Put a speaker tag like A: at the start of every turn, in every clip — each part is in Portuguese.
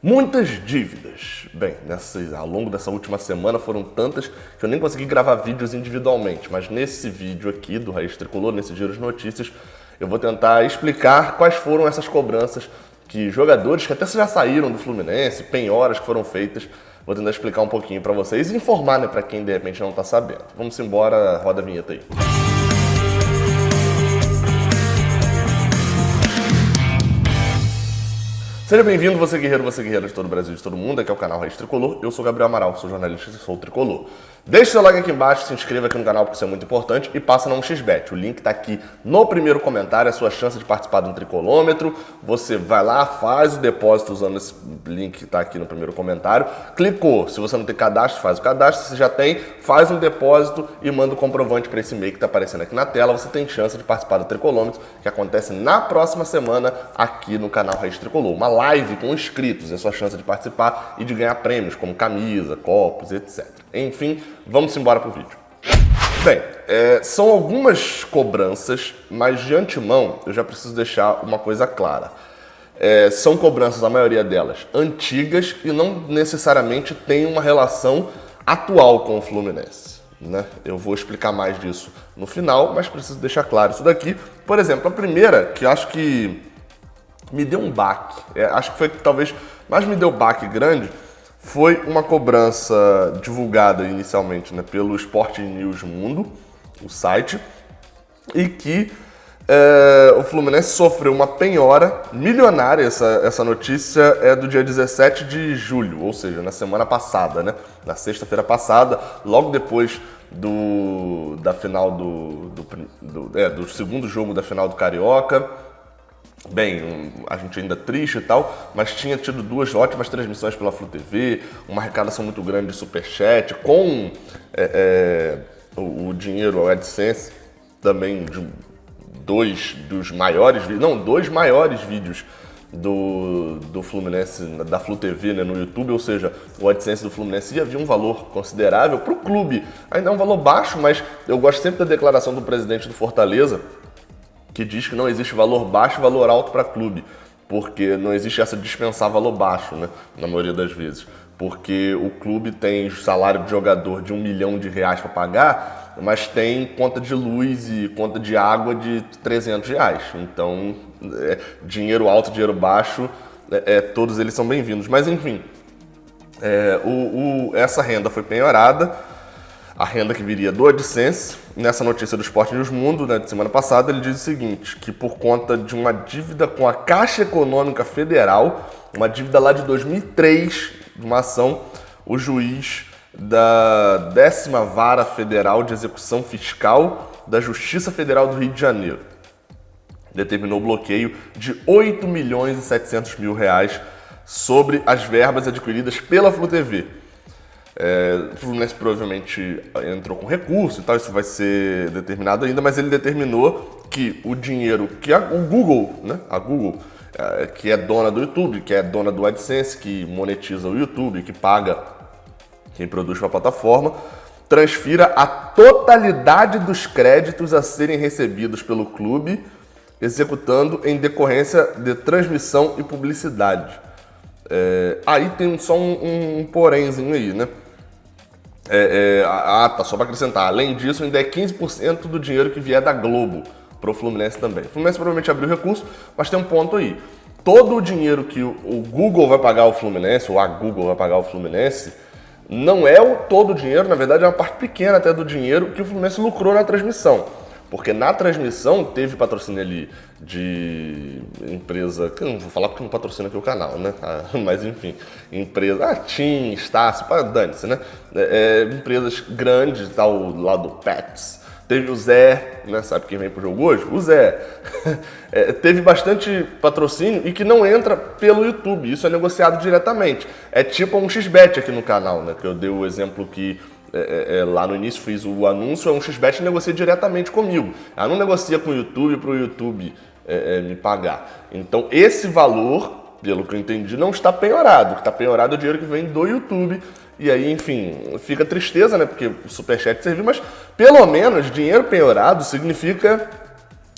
A: Muitas dívidas. Bem, ao longo dessa última semana foram tantas que eu nem consegui gravar vídeos individualmente, mas nesse vídeo aqui do Raiz Tricolor, nesse Giro de Notícias, eu vou tentar explicar quais foram essas cobranças que jogadores que até já saíram do Fluminense, penhoras que foram feitas, vou tentar explicar um pouquinho pra vocês e informar, né, pra quem de repente não tá sabendo. Vamos embora, roda a vinheta aí. Seja bem-vindo, você guerreiro de todo o Brasil e de todo o mundo. Aqui é o canal Raiz Tricolor. Eu sou Gabriel Amaral, sou jornalista e sou tricolor. Deixe seu like aqui embaixo, se inscreva aqui no canal porque isso é muito importante e passa na 1xBet. O link tá aqui no primeiro comentário, é a sua chance de participar de um tricolômetro. Você vai lá, faz o depósito usando esse link que tá aqui no primeiro comentário. Clicou, se você não tem cadastro, faz o cadastro. Se você já tem, faz um depósito e manda o comprovante para esse e-mail que tá aparecendo aqui na tela. Você tem chance de participar do tricolômetro que acontece na próxima semana aqui no canal Raiz Tricolor. Uma live com inscritos, é a sua chance de participar e de ganhar prêmios como camisa, copos, etc. Enfim, vamos embora pro vídeo. Bem, são algumas cobranças, mas de antemão eu já preciso deixar uma coisa clara. São cobranças, a maioria delas, antigas e não necessariamente têm uma relação atual com o Fluminense, né? Eu vou explicar mais disso no final, mas preciso deixar claro isso daqui. Por exemplo, a primeira, que eu acho que me deu um baque, acho que foi que talvez mais me deu baque grande, foi uma cobrança divulgada inicialmente, né, pelo Sport News Mundo, o site, e que o Fluminense sofreu uma penhora milionária. Essa notícia é do dia 17 de julho, ou seja, na semana passada, né, na sexta-feira passada, logo depois da final do segundo jogo da final do Carioca. Bem, a gente ainda triste e tal, mas tinha tido duas ótimas transmissões pela Flu TV, uma arrecadação muito grande de Superchat, com o dinheiro, o AdSense, também de dois maiores vídeos do Fluminense, da Flu TV, né, no YouTube, ou seja, o AdSense do Fluminense ia vir um valor considerável para o clube. Ainda é um valor baixo, mas eu gosto sempre da declaração do presidente do Fortaleza, que diz que não existe valor baixo e valor alto para clube, porque não existe essa de dispensar valor baixo, né, na maioria das vezes, porque o clube tem salário de jogador de R$1 milhão para pagar, mas tem conta de luz e conta de água de R$300. Então, dinheiro alto, dinheiro baixo, todos eles são bem-vindos. Mas enfim, essa renda foi penhorada, a renda que viria do AdSense. Nessa notícia do Sport News Mundo, né, de semana passada, ele diz o seguinte, que por conta de uma dívida com a Caixa Econômica Federal, uma dívida lá de 2003, de uma ação, o juiz da 10ª Vara Federal de Execução Fiscal da Justiça Federal do Rio de Janeiro determinou o bloqueio de R$8.700.000 sobre as verbas adquiridas pela Flu TV. O Fluminense provavelmente entrou com recurso e tal, isso vai ser determinado ainda, mas ele determinou que o dinheiro que o Google, né, a Google, que é dona do YouTube, que é dona do AdSense, que monetiza o YouTube, que paga quem produz para a plataforma, transfira a totalidade dos créditos a serem recebidos pelo clube, executando em decorrência de transmissão e publicidade. Aí tem só um porémzinho aí, né? Tá, só para acrescentar, além disso, ainda é 15% do dinheiro que vier da Globo para o Fluminense também. O Fluminense provavelmente abriu recurso, mas tem um ponto aí. Todo o dinheiro que o Google vai pagar ao Fluminense, ou a Google vai pagar ao Fluminense, não é todo o dinheiro, na verdade é uma parte pequena até do dinheiro que o Fluminense lucrou na transmissão. Porque na transmissão teve patrocínio ali de empresa, que eu não vou falar porque não patrocina aqui o canal, né? Mas enfim, empresa, TIM, Estácio, dane-se, né? Empresas grandes, tal, lá do Pets. Teve o Zé, né? Sabe quem vem pro jogo hoje? O Zé. Teve bastante patrocínio e que não entra pelo YouTube, isso é negociado diretamente. É tipo um 1xBet aqui no canal, né? Que eu dei o exemplo que lá no início fiz o anúncio, a 1xBet negocia diretamente comigo. Ela não negocia com o YouTube para o YouTube me pagar. Então esse valor, pelo que eu entendi, não está penhorado. O que está penhorado é o dinheiro que vem do YouTube. E aí, enfim, fica tristeza, né? Porque o Superchat serviu, mas pelo menos dinheiro penhorado significa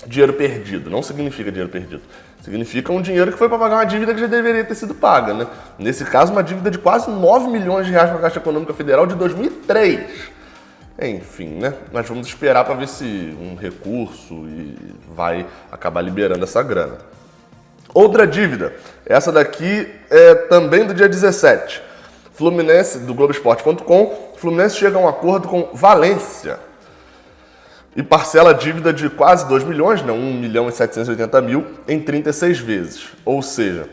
A: dinheiro perdido. Não significa dinheiro perdido. Significa um dinheiro que foi para pagar uma dívida que já deveria ter sido paga, né? Nesse caso, uma dívida de quase 9 milhões de reais para a Caixa Econômica Federal de 2003. Enfim, né? Mas vamos esperar para ver se um recurso vai acabar liberando essa grana. Outra dívida, essa daqui é também do dia 17. Fluminense, do Globoesporte.com, Fluminense chega a um acordo com Valência e parcela a dívida de quase 2 milhões, né? 1 milhão e 780 mil, em 36 vezes. Ou seja,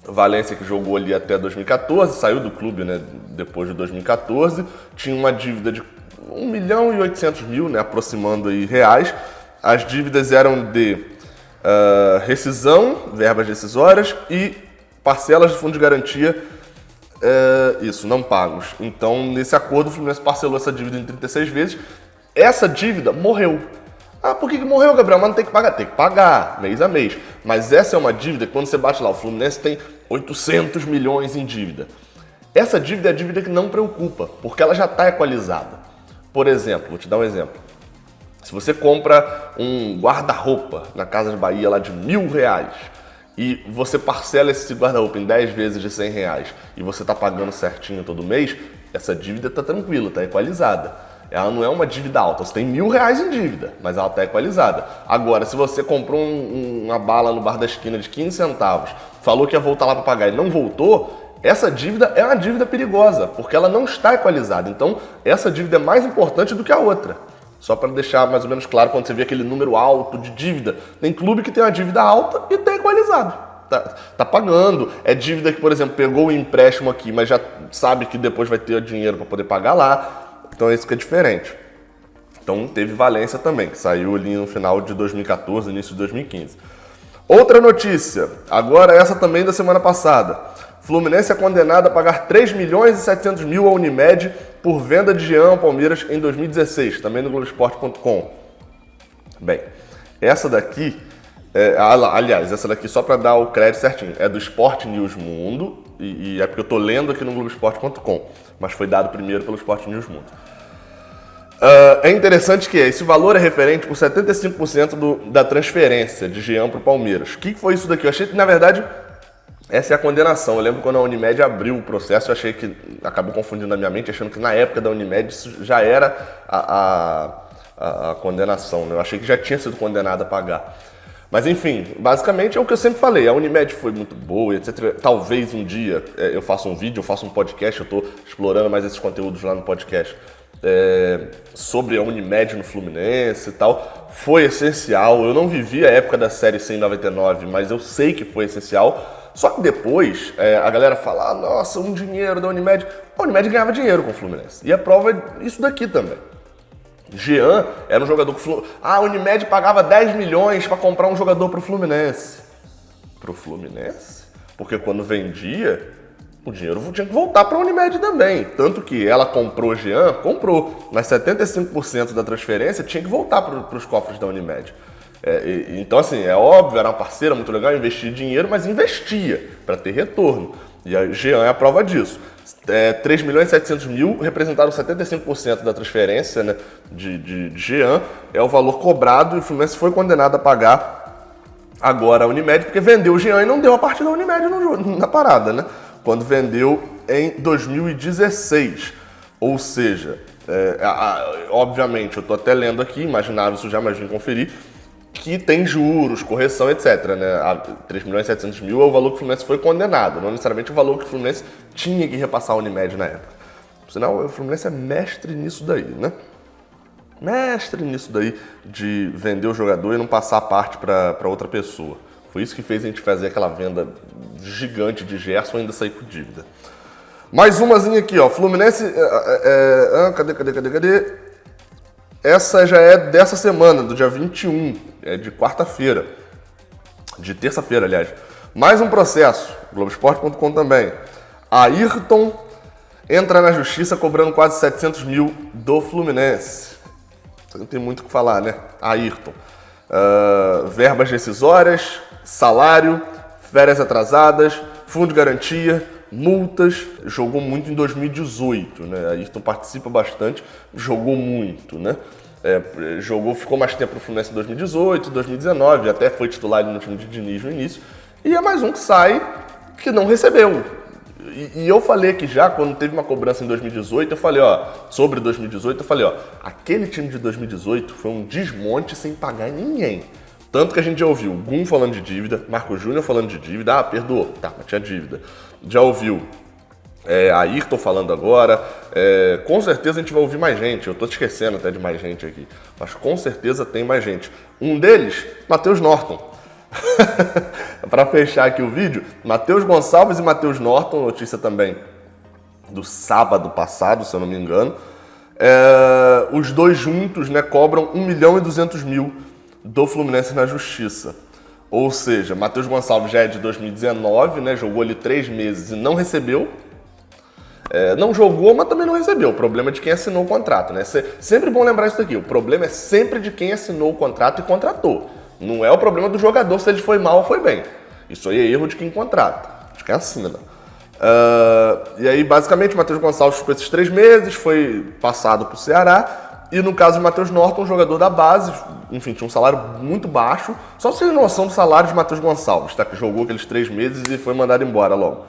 A: Valência, que jogou ali até 2014, saiu do clube, né, depois de 2014, tinha uma dívida de 1 milhão e 800 mil, né, aproximando aí reais. As dívidas eram de rescisão, verbas rescisórias e parcelas de fundo de garantia, não pagos. Então, nesse acordo, o Fluminense parcelou essa dívida em 36 vezes. Essa dívida morreu. Ah, por que morreu, Gabriel? Mas não tem que pagar. Tem que pagar, mês a mês. Mas essa é uma dívida que, quando você bate lá, o Fluminense tem 800 milhões em dívida. Essa dívida é a dívida que não preocupa, porque ela já está equalizada. Por exemplo, vou te dar um exemplo. Se você compra um guarda-roupa na Casa de Bahia lá de R$1.000 e você parcela esse guarda-roupa em 10 vezes de R$100 e você está pagando certinho todo mês, essa dívida está tranquila, está equalizada. Ela não é uma dívida alta, você tem R$1.000 em dívida, mas ela está equalizada. Agora, se você comprou uma bala no bar da esquina de 15 centavos, falou que ia voltar lá para pagar e não voltou, essa dívida é uma dívida perigosa, porque ela não está equalizada. Então, essa dívida é mais importante do que a outra. Só para deixar mais ou menos claro, quando você vê aquele número alto de dívida, tem clube que tem uma dívida alta e tem equalizado. Tá pagando. É dívida que, por exemplo, pegou o empréstimo aqui, mas já sabe que depois vai ter dinheiro para poder pagar lá. Então, isso que é diferente. Então, teve Valência também, que saiu ali no final de 2014, início de 2015. Outra notícia, agora essa também da semana passada. Fluminense é condenado a pagar 3 milhões e 700 mil à Unimed por venda de Jean ao Palmeiras em 2016, também no Globoesporte.com. Bem, essa daqui, aliás, essa daqui só para dar o crédito certinho, é do Sport News Mundo, e é porque eu estou lendo aqui no Globoesporte.com, mas foi dado primeiro pelo Sport News Mundo. É interessante que esse valor é referente por 75% da transferência de Jean para o Palmeiras. O que foi isso daqui? Eu achei que, na verdade, essa é a condenação. Eu lembro quando a Unimed abriu o processo, eu achei que, acabou confundindo na minha mente, achando que na época da Unimed isso já era a condenação, né? Eu achei que já tinha sido condenado a pagar. Mas enfim, basicamente é o que eu sempre falei, a Unimed foi muito boa, etc. Talvez um dia eu faça um vídeo, eu faça um podcast, eu estou explorando mais esses conteúdos lá no podcast, sobre a Unimed no Fluminense e tal. Foi essencial, eu não vivi a época da Série C em 99, mas eu sei que foi essencial. Só que depois a galera fala, nossa, um dinheiro da Unimed. A Unimed ganhava dinheiro com o Fluminense, e a prova é isso daqui também. Jean era um jogador que a Unimed pagava 10 milhões para comprar um jogador pro Fluminense. Pro Fluminense? Porque quando vendia, o dinheiro tinha que voltar para a Unimed também. Tanto que ela comprou Jean, mas 75% da transferência tinha que voltar para os cofres da Unimed. Então, assim, é óbvio, era uma parceira muito legal, investir dinheiro, mas investia para ter retorno. E a Jean é a prova disso. 3 milhões e 700 mil representaram 75% da transferência, né, de Jean. É o valor cobrado e o Fluminense foi condenado a pagar agora a Unimed, porque vendeu o Jean e não deu a parte da Unimed na parada, né? Quando vendeu em 2016. Ou seja, obviamente, eu estou até lendo aqui, imaginava isso já, mas vim conferir, que tem juros, correção, etc. Né? 3 milhões e 700 mil é o valor que o Fluminense foi condenado, não necessariamente o valor que o Fluminense tinha que repassar a Unimed na época. Por sinal, o Fluminense é mestre nisso daí, né? Mestre nisso daí de vender o jogador e não passar a parte para outra pessoa. Foi isso que fez a gente fazer aquela venda gigante de Gerson e ainda sair com dívida. Mais umazinha aqui, ó. Fluminense... Cadê? Essa já é dessa semana, do dia 21, de quarta-feira. De terça-feira, aliás. Mais um processo, Globoesporte.com também. Ayrton entra na justiça cobrando quase 700 mil do Fluminense. Não tem muito o que falar, né? Ayrton. Verbas rescisórias, salário, férias atrasadas, fundo de garantia, multas. Jogou muito em 2018, né? Ayrton participa bastante, jogou muito, né? Jogou, ficou mais tempo no Fluminense em 2018, 2019, até foi titular no time de Diniz no início. E é mais um que sai que não recebeu. E eu falei aqui já, quando teve uma cobrança em 2018, eu falei, sobre 2018, eu falei, aquele time de 2018 foi um desmonte sem pagar ninguém. Tanto que a gente já ouviu Gum falando de dívida, Marco Júnior falando de dívida, perdoou, tá, mas tinha dívida. Já ouviu Ayrton falando agora, com certeza a gente vai ouvir mais gente, eu tô te esquecendo até de mais gente aqui, mas com certeza tem mais gente. Um deles, Matheus Norton. Para fechar aqui o vídeo, Matheus Gonçalves e Matheus Norton, notícia também do sábado passado, se eu não me engano, os dois juntos, né, cobram 1.200.000 do Fluminense na justiça. Ou seja, Matheus Gonçalves já é de 2019, né, jogou ali 3 meses e não recebeu. Não jogou, mas também não recebeu. O problema é de quem assinou o contrato, né? Sempre bom lembrar isso daqui. O problema é sempre de quem assinou o contrato e contratou. Não é o problema do jogador se ele foi mal ou foi bem. Isso aí é erro de quem contrata, de quem assina. E aí, basicamente, o Matheus Gonçalves ficou esses 3 meses, foi passado para o Ceará. E no caso de Matheus Norton, um jogador da base, enfim, tinha um salário muito baixo. Só pra você ter noção do salário de Matheus Gonçalves, tá? Que jogou aqueles 3 meses e foi mandado embora logo.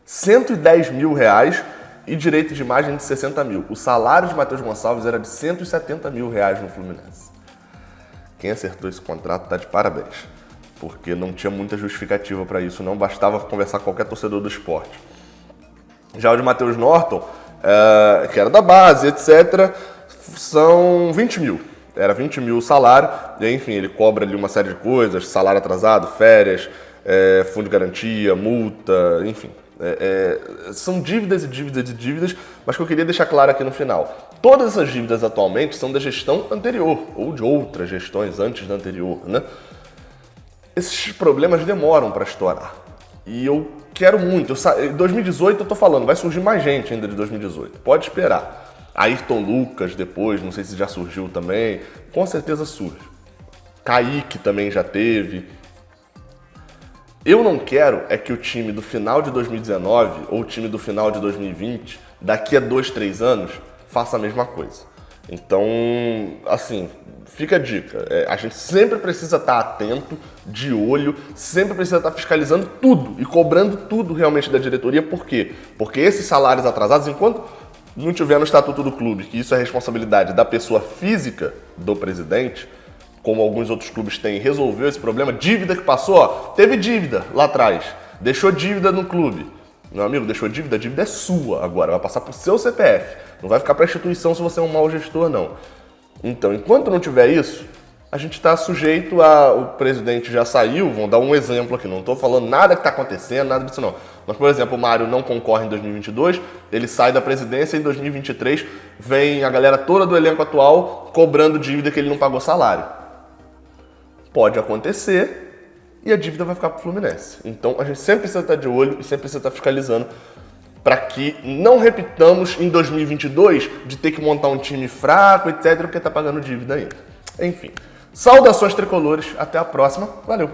A: R$110 mil e direito de imagem de 60 mil. O salário de Matheus Gonçalves era de 170 mil reais no Fluminense. Quem acertou esse contrato tá de parabéns, porque não tinha muita justificativa para isso, não bastava conversar com qualquer torcedor do esporte. Já o de Matheus Norton, que era da base, etc., são 20 mil. Era 20 mil o salário, e enfim, ele cobra ali uma série de coisas, salário atrasado, férias, fundo de garantia, multa, enfim. São dívidas e dívidas e dívidas, mas que eu queria deixar claro aqui no final. Todas essas dívidas atualmente são da gestão anterior, ou de outras gestões antes da anterior, né? Esses problemas demoram para estourar. E eu quero muito. Em 2018 eu tô falando, vai surgir mais gente ainda de 2018. Pode esperar. Ayrton Lucas depois, não sei se já surgiu também. Com certeza surge. Kaique também já teve. Eu não quero é que o time do final de 2019 ou o time do final de 2020, daqui a 2, 3 anos, faça a mesma coisa. Então, assim, fica a dica. A gente sempre precisa estar atento, de olho, sempre precisa estar fiscalizando tudo e cobrando tudo realmente da diretoria. Por quê? Porque esses salários atrasados, enquanto não tiver no estatuto do clube, que isso é responsabilidade da pessoa física do presidente, como alguns outros clubes têm, resolveu esse problema, dívida que passou, teve dívida lá atrás, deixou dívida no clube. Meu amigo, deixou dívida, a dívida é sua agora, vai passar pro seu CPF, não vai ficar para a instituição se você é um mau gestor, não. Então, enquanto não tiver isso, a gente está sujeito o presidente já saiu, vou dar um exemplo aqui, não estou falando nada que está acontecendo, nada disso não. Mas, por exemplo, o Mário não concorre em 2022, ele sai da presidência e em 2023 vem a galera toda do elenco atual cobrando dívida que ele não pagou salário. Pode acontecer e a dívida vai ficar para o Fluminense. Então a gente sempre precisa estar de olho e sempre precisa estar fiscalizando para que não repitamos em 2022 de ter que montar um time fraco, etc, porque está pagando dívida ainda. Enfim, saudações tricolores, até a próxima, valeu!